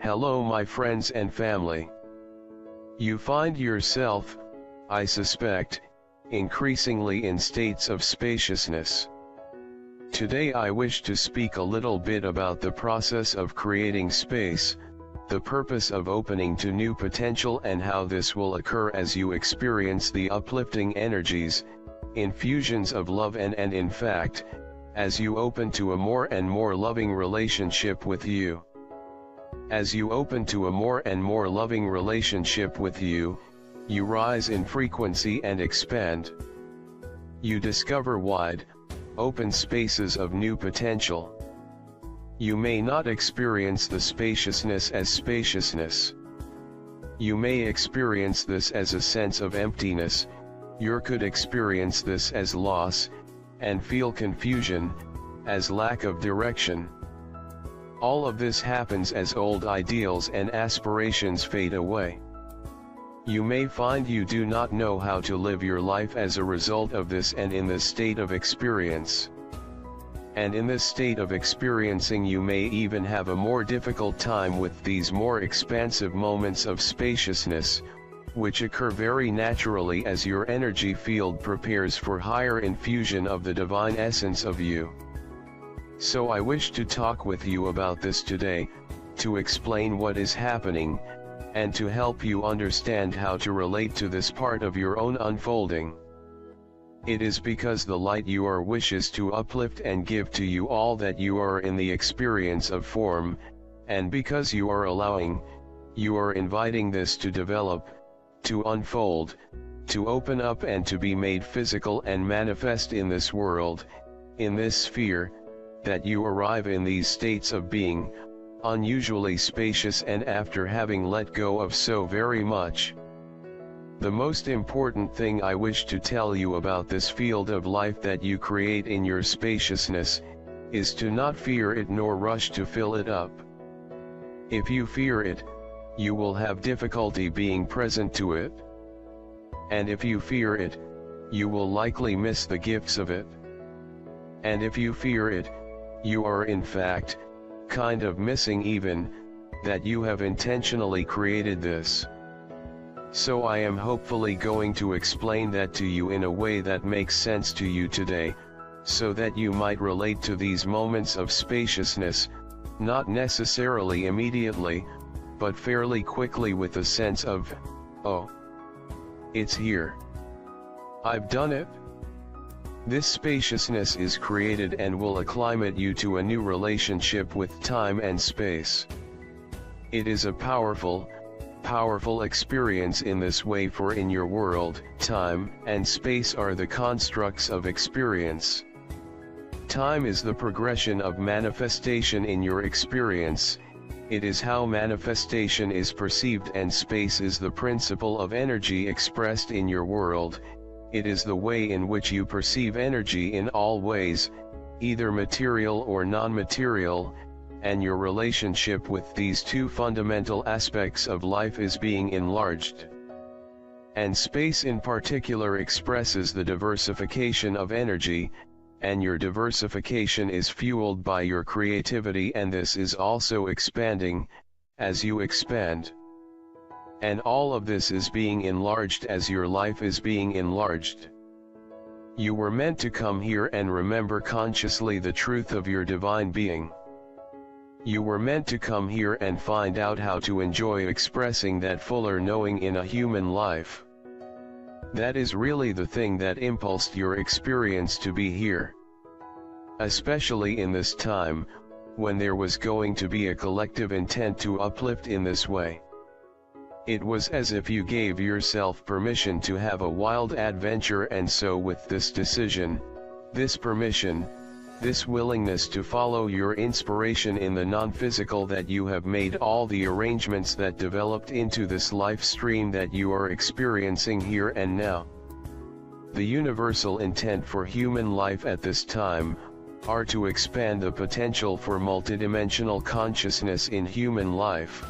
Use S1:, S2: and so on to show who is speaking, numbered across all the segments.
S1: Hello my friends and family. You find yourself, I suspect, increasingly in states of spaciousness. Today I wish to speak a little bit about the process of creating space, the purpose of opening to new potential, and how this will occur as you experience the uplifting energies, infusions of love and in fact, as you open to a more and more loving relationship with you. As you open to a more and more loving relationship with you, you rise in frequency and expand. You discover wide, open spaces of new potential. You may not experience the spaciousness as spaciousness. You may experience this as a sense of emptiness, you could experience this as loss, and feel confusion, as lack of direction. All of this happens as old ideals and aspirations fade away. You may find you do not know how to live your life as a result of this and in this state of experience. And in this state of experiencing you may even have a more difficult time with these more expansive moments of spaciousness, which occur very naturally as your energy field prepares for higher infusion of the divine essence of you. So I wish to talk with you about this today, to explain what is happening, and to help you understand how to relate to this part of your own unfolding. It is because the light you are wishes to uplift and give to you all that you are in the experience of form, and because you are allowing, you are inviting this to develop, to unfold, to open up and to be made physical and manifest in this world, in this sphere, that you arrive in these states of being, unusually spacious and after having let go of so very much. The most important thing I wish to tell you about this field of life that you create in your spaciousness, is to not fear it nor rush to fill it up. If you fear it, you will have difficulty being present to it. And if you fear it, you will likely miss the gifts of it. And if you fear it, you are in fact, kind of missing even, that you have intentionally created this. So I am hopefully going to explain that to you in a way that makes sense to you today, so that you might relate to these moments of spaciousness, not necessarily immediately, but fairly quickly with a sense of, oh, it's here. I've done it. This spaciousness is created and will acclimate you to a new relationship with time and space. It is a powerful experience in this way, for in your world, time and space are the constructs of experience. Time is the progression of manifestation in your experience, it is how manifestation is perceived, and space is the principle of energy expressed in your world. It is the way in which you perceive energy in all ways, either material or non-material, and your relationship with these two fundamental aspects of life is being enlarged. And space in particular expresses the diversification of energy, and your diversification is fueled by your creativity, and this is also expanding, as you expand. And all of this is being enlarged as your life is being enlarged. You were meant to come here and remember consciously the truth of your divine being. You were meant to come here and find out how to enjoy expressing that fuller knowing in a human life. That is really the thing that impulsed your experience to be here. Especially in this time, when there was going to be a collective intent to uplift in this way. It was as if you gave yourself permission to have a wild adventure, and so with this decision, this permission, this willingness to follow your inspiration in the non-physical, that you have made all the arrangements that developed into this life stream that you are experiencing here and now. The universal intent for human life at this time, are to expand the potential for multidimensional consciousness in human life.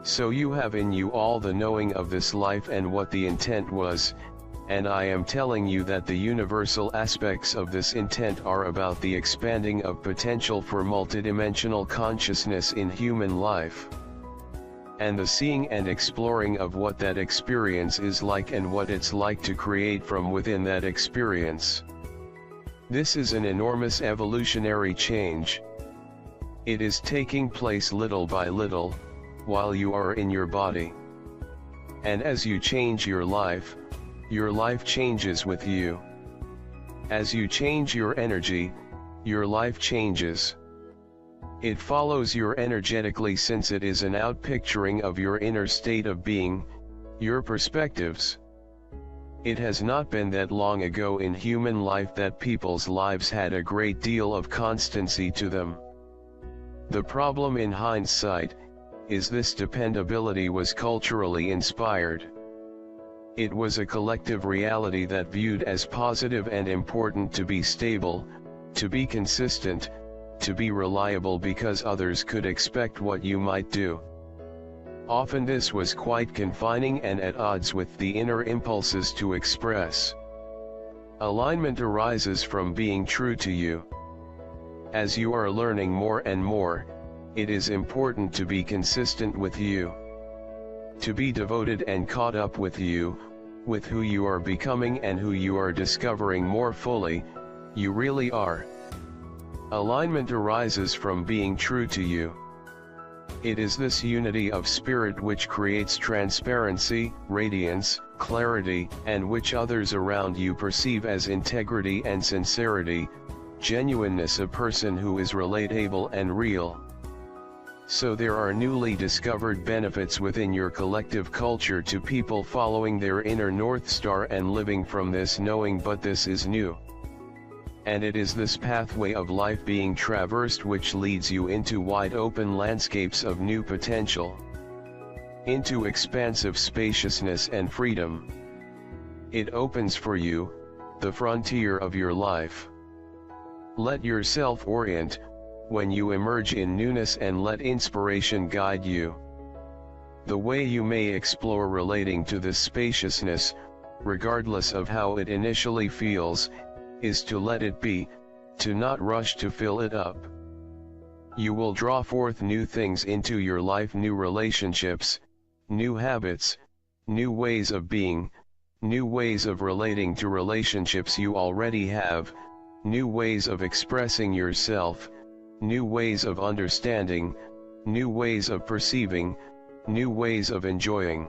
S1: So you have in you all the knowing of this life and what the intent was, and I am telling you that the universal aspects of this intent are about the expanding of potential for multidimensional consciousness in human life. and the seeing and exploring of what that experience is like and what it's like to create from within that experience. This is an enormous evolutionary change. It is taking place little by little, while you are in your body. And as you change your life changes with you. As you change your energy, your life changes. It follows you energetically since it is an outpicturing of your inner state of being, your perspectives. It has not been that long ago in human life that people's lives had a great deal of constancy to them. The problem in hindsight is this dependability was culturally inspired. It was a collective reality that viewed as positive and important to be stable, to be consistent, to be reliable because others could expect what you might do. Often this was quite confining and at odds with the inner impulses to express. Alignment arises from being true to you. As you are learning more and more, it is important to be consistent with you. To be devoted and caught up with you, with who you are becoming and who you are discovering more fully, you really are. Alignment arises from being true to you. It is this unity of spirit which creates transparency, radiance, clarity, and which others around you perceive as integrity and sincerity, genuineness, a person who is relatable and real. So there are newly discovered benefits within your collective culture to people following their inner North Star and living from this knowing, but this is new. And it is this pathway of life being traversed which leads you into wide open landscapes of new potential. Into expansive spaciousness and freedom. It opens for you the frontier of your life. Let yourself orient when you emerge in newness and let inspiration guide you. The way you may explore relating to this spaciousness, regardless of how it initially feels, is to let it be, to not rush to fill it up. You will draw forth new things into your life, new relationships, new habits, new ways of being, new ways of relating to relationships you already have, new ways of expressing yourself, new ways of understanding, new ways of perceiving, new ways of enjoying.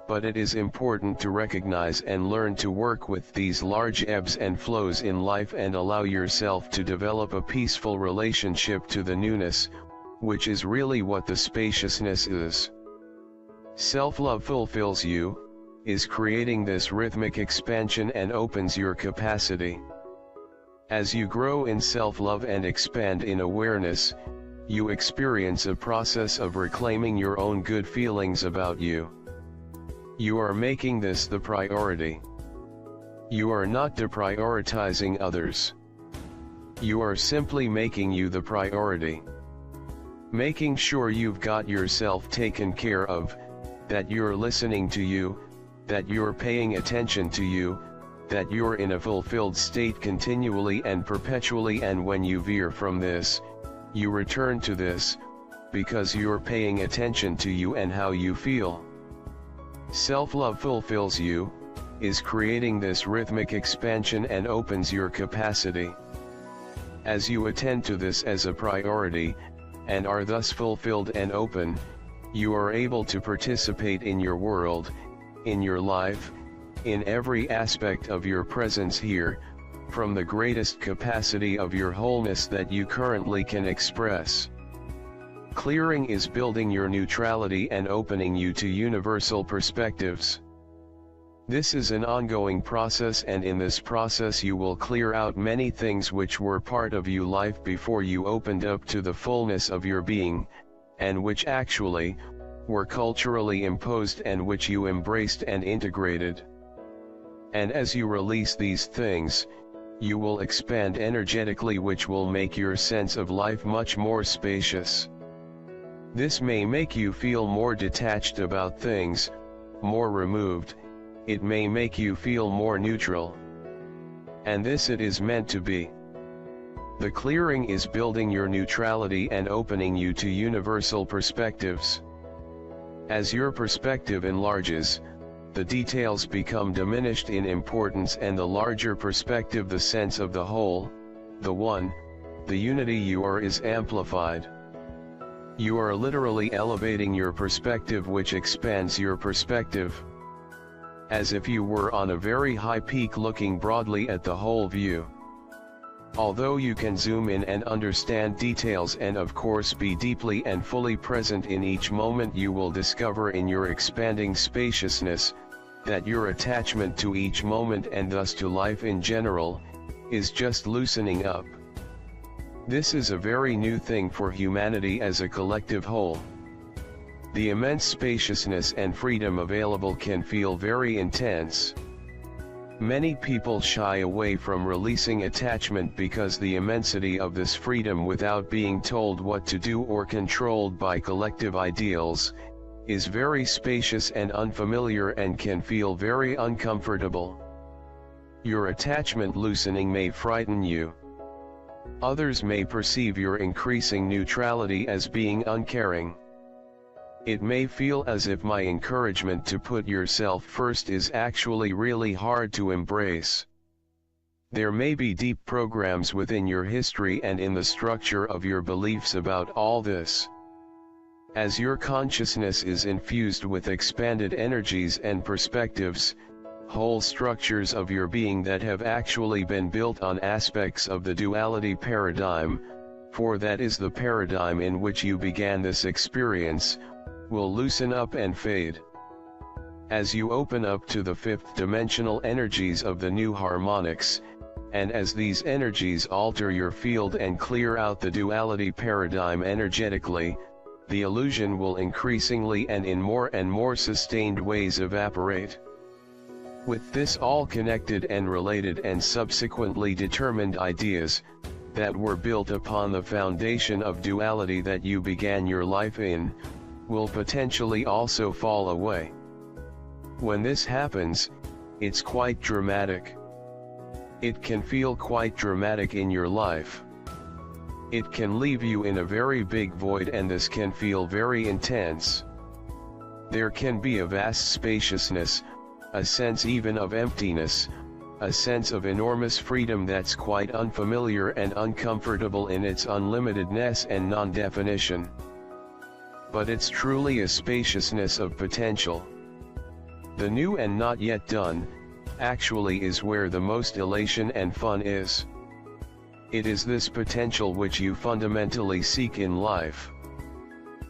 S1: But it is important to recognize and learn to work with these large ebbs and flows in life and allow yourself to develop a peaceful relationship to the newness, which is really what the spaciousness is. Self-love fulfills you, is creating this rhythmic expansion and opens your capacity. As you grow in self-love and expand in awareness, you experience a process of reclaiming your own good feelings about you. You are making this the priority. You are not deprioritizing others. You are simply making you the priority. Making sure you've got yourself taken care of, that you're listening to you, that you're paying attention to you, that you're in a fulfilled state continually and perpetually, and when you veer from this, you return to this, because you're paying attention to you and how you feel. Self-love fulfills you, is creating this rhythmic expansion and opens your capacity. As you attend to this as a priority, and are thus fulfilled and open, you are able to participate in your world, in your life, in every aspect of your presence here, from the greatest capacity of your wholeness that you currently can express. Clearing is building your neutrality and opening you to universal perspectives. This is an ongoing process, and in this process you will clear out many things which were part of your life before you opened up to the fullness of your being, and which actually were culturally imposed and which you embraced and integrated. And as you release these things, you will expand energetically, which will make your sense of life much more spacious. This may make you feel more detached about things, more removed. It may make you feel more neutral. And this it is meant to be. The clearing is building your neutrality and opening you to universal perspectives. As your perspective enlarges, the details become diminished in importance, and the larger perspective, the sense of the whole, the one, the unity you are, is amplified. You are literally elevating your perspective, which expands your perspective. As if you were on a very high peak looking broadly at the whole view. Although you can zoom in and understand details and of course be deeply and fully present in each moment, you will discover in your expanding spaciousness, that your attachment to each moment and thus to life in general, is just loosening up. This is a very new thing for humanity as a collective whole. The immense spaciousness and freedom available can feel very intense. Many people shy away from releasing attachment because the immensity of this freedom without being told what to do or controlled by collective ideals, is very spacious and unfamiliar and can feel very uncomfortable. Your attachment loosening may frighten you. Others may perceive your increasing neutrality as being uncaring. It may feel as if my encouragement to put yourself first is actually really hard to embrace. There may be deep programs within your history and in the structure of your beliefs about all this. As your consciousness is infused with expanded energies and perspectives, whole structures of your being that have actually been built on aspects of the duality paradigm, for that is the paradigm in which you began this experience, will loosen up and fade. As you open up to the fifth dimensional energies of the new harmonics, and as these energies alter your field and clear out the duality paradigm energetically, the illusion will increasingly and in more and more sustained ways evaporate. With this all connected and related and subsequently determined ideas, that were built upon the foundation of duality that you began your life in, will potentially also fall away. When this happens, it's quite dramatic. It can feel quite dramatic in your life. It can leave you in a very big void, and this can feel very intense. There can be a vast spaciousness, a sense even of emptiness, a sense of enormous freedom that's quite unfamiliar and uncomfortable in its unlimitedness and non-definition. But it's truly a spaciousness of potential. The new and not yet done, actually is where the most elation and fun is. It is this potential which you fundamentally seek in life.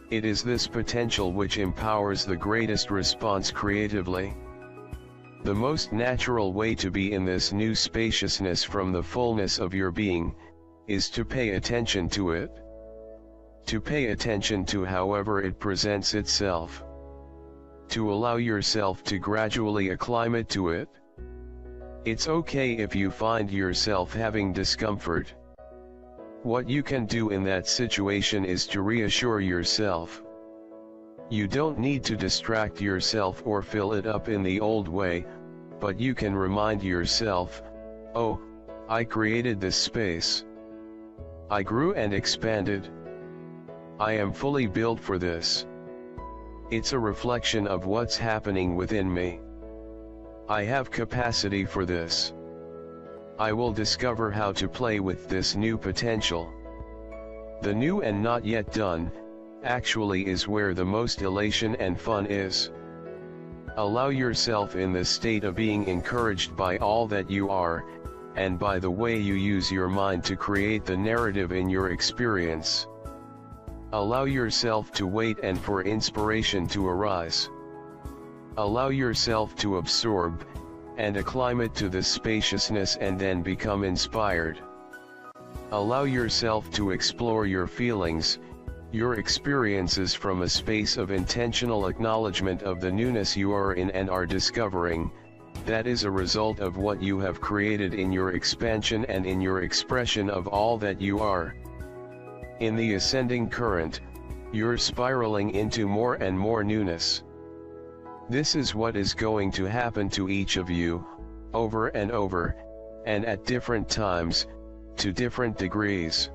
S1: It is this potential which empowers the greatest response creatively. The most natural way to be in this new spaciousness from the fullness of your being, is to pay attention to it. To pay attention to however it presents itself. To allow yourself to gradually acclimate to it. It's okay if you find yourself having discomfort. What you can do in that situation is to reassure yourself. You don't need to distract yourself or fill it up in the old way, but you can remind yourself, oh, I created this space. I grew and expanded. I am fully built for this. It's a reflection of what's happening within me. I have capacity for this. I will discover how to play with this new potential. The new and not yet done, actually is where the most elation and fun is. Allow yourself in this state of being encouraged by all that you are, and by the way you use your mind to create the narrative in your experience. Allow yourself to wait and for inspiration to arise. Allow yourself to absorb, and acclimate to this spaciousness and then become inspired. Allow yourself to explore your feelings, your experiences from a space of intentional acknowledgement of the newness you are in and are discovering, that is a result of what you have created in your expansion and in your expression of all that you are. In the ascending current, you're spiraling into more and more newness. This is what is going to happen to each of you, over and over, and at different times, to different degrees.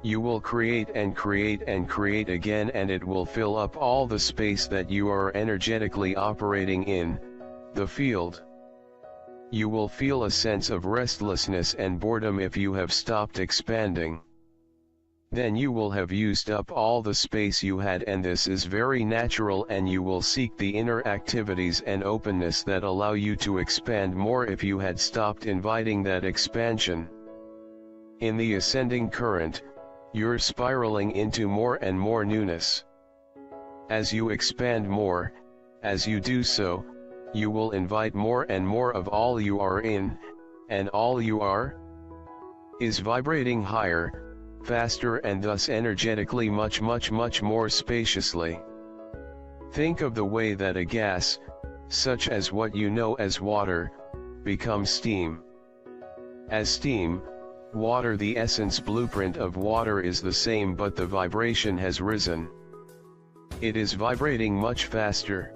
S1: You will create and create and create again, and it will fill up all the space that you are energetically operating in, the field. You will feel a sense of restlessness and boredom if you have stopped expanding. Then you will have used up all the space you had, and this is very natural, and you will seek the inner activities and openness that allow you to expand more if you had stopped inviting that expansion. In the ascending current, you're spiraling into more and more newness. As you expand more, as you do so, you will invite more and more of all you are in, and all you are is vibrating higher, faster, and thus energetically much more spaciously. Think of the way that a gas, such as what you know as water, becomes steam. As steam, water, the essence blueprint of water is the same, but the vibration has risen. It is vibrating much faster.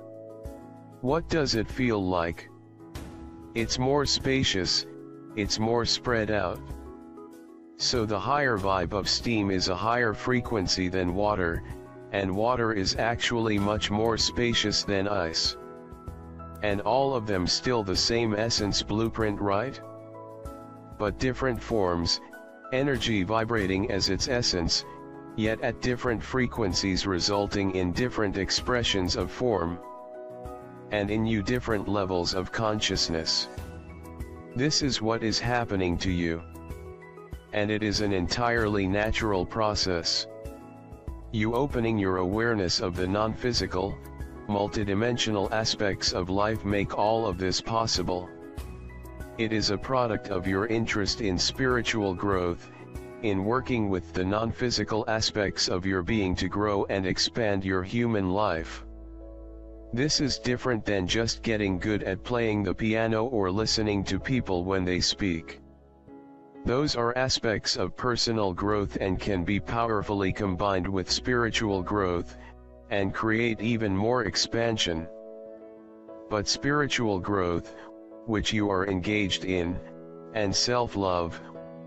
S1: What does it feel like? It's more spacious, it's more spread out. So the higher vibe of steam is a higher frequency than water, and water is actually much more spacious than ice. And all of them still the same essence blueprint, right? But different forms, energy vibrating as its essence, yet at different frequencies, resulting in different expressions of form, and in you different levels of consciousness. This is what is happening to you. And it is an entirely natural process. You opening your awareness of the non-physical, multidimensional aspects of life make all of this possible. It is a product of your interest in spiritual growth, in working with the non-physical aspects of your being to grow and expand your human life. This is different than just getting good at playing the piano or listening to people when they speak. Those are aspects of personal growth and can be powerfully combined with spiritual growth, and create even more expansion. But spiritual growth, which you are engaged in, and self-love,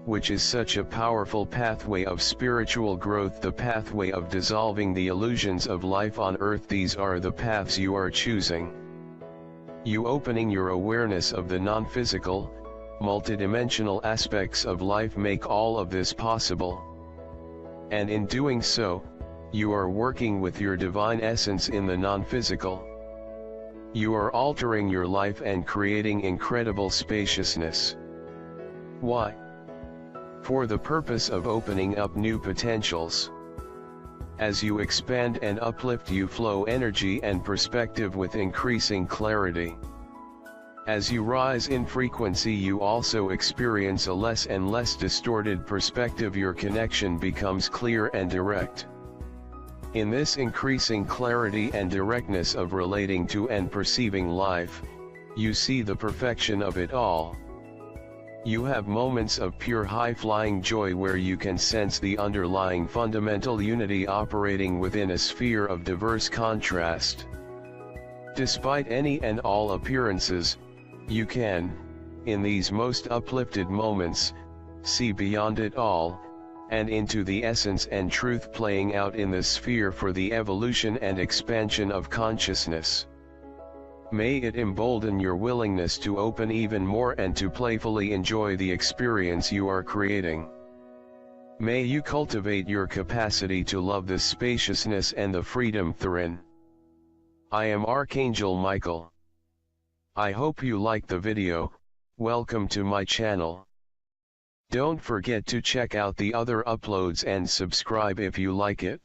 S1: which is such a powerful pathway of spiritual growth, the pathway of dissolving the illusions of life on earth, these are the paths you are choosing. You opening your awareness of the non-physical, multidimensional aspects of life make all of this possible. And in doing so, you are working with your divine essence in the non-physical. You are altering your life and creating incredible spaciousness. Why? For the purpose of opening up new potentials. As you expand and uplift, you flow energy and perspective with increasing clarity. As you rise in frequency, you also experience a less and less distorted perspective. Your connection becomes clear and direct. In this increasing clarity and directness of relating to and perceiving life, you see the perfection of it all. You have moments of pure high-flying joy where you can sense the underlying fundamental unity operating within a sphere of diverse contrast. Despite any and all appearances, you can, in these most uplifted moments, see beyond it all, and into the essence and truth playing out in the sphere for the evolution and expansion of consciousness. May it embolden your willingness to open even more and to playfully enjoy the experience you are creating. May you cultivate your capacity to love the spaciousness and the freedom therein. I am Archangel Michael. I hope you like the video. Welcome to my channel. Don't forget to check out the other uploads and subscribe if you like it.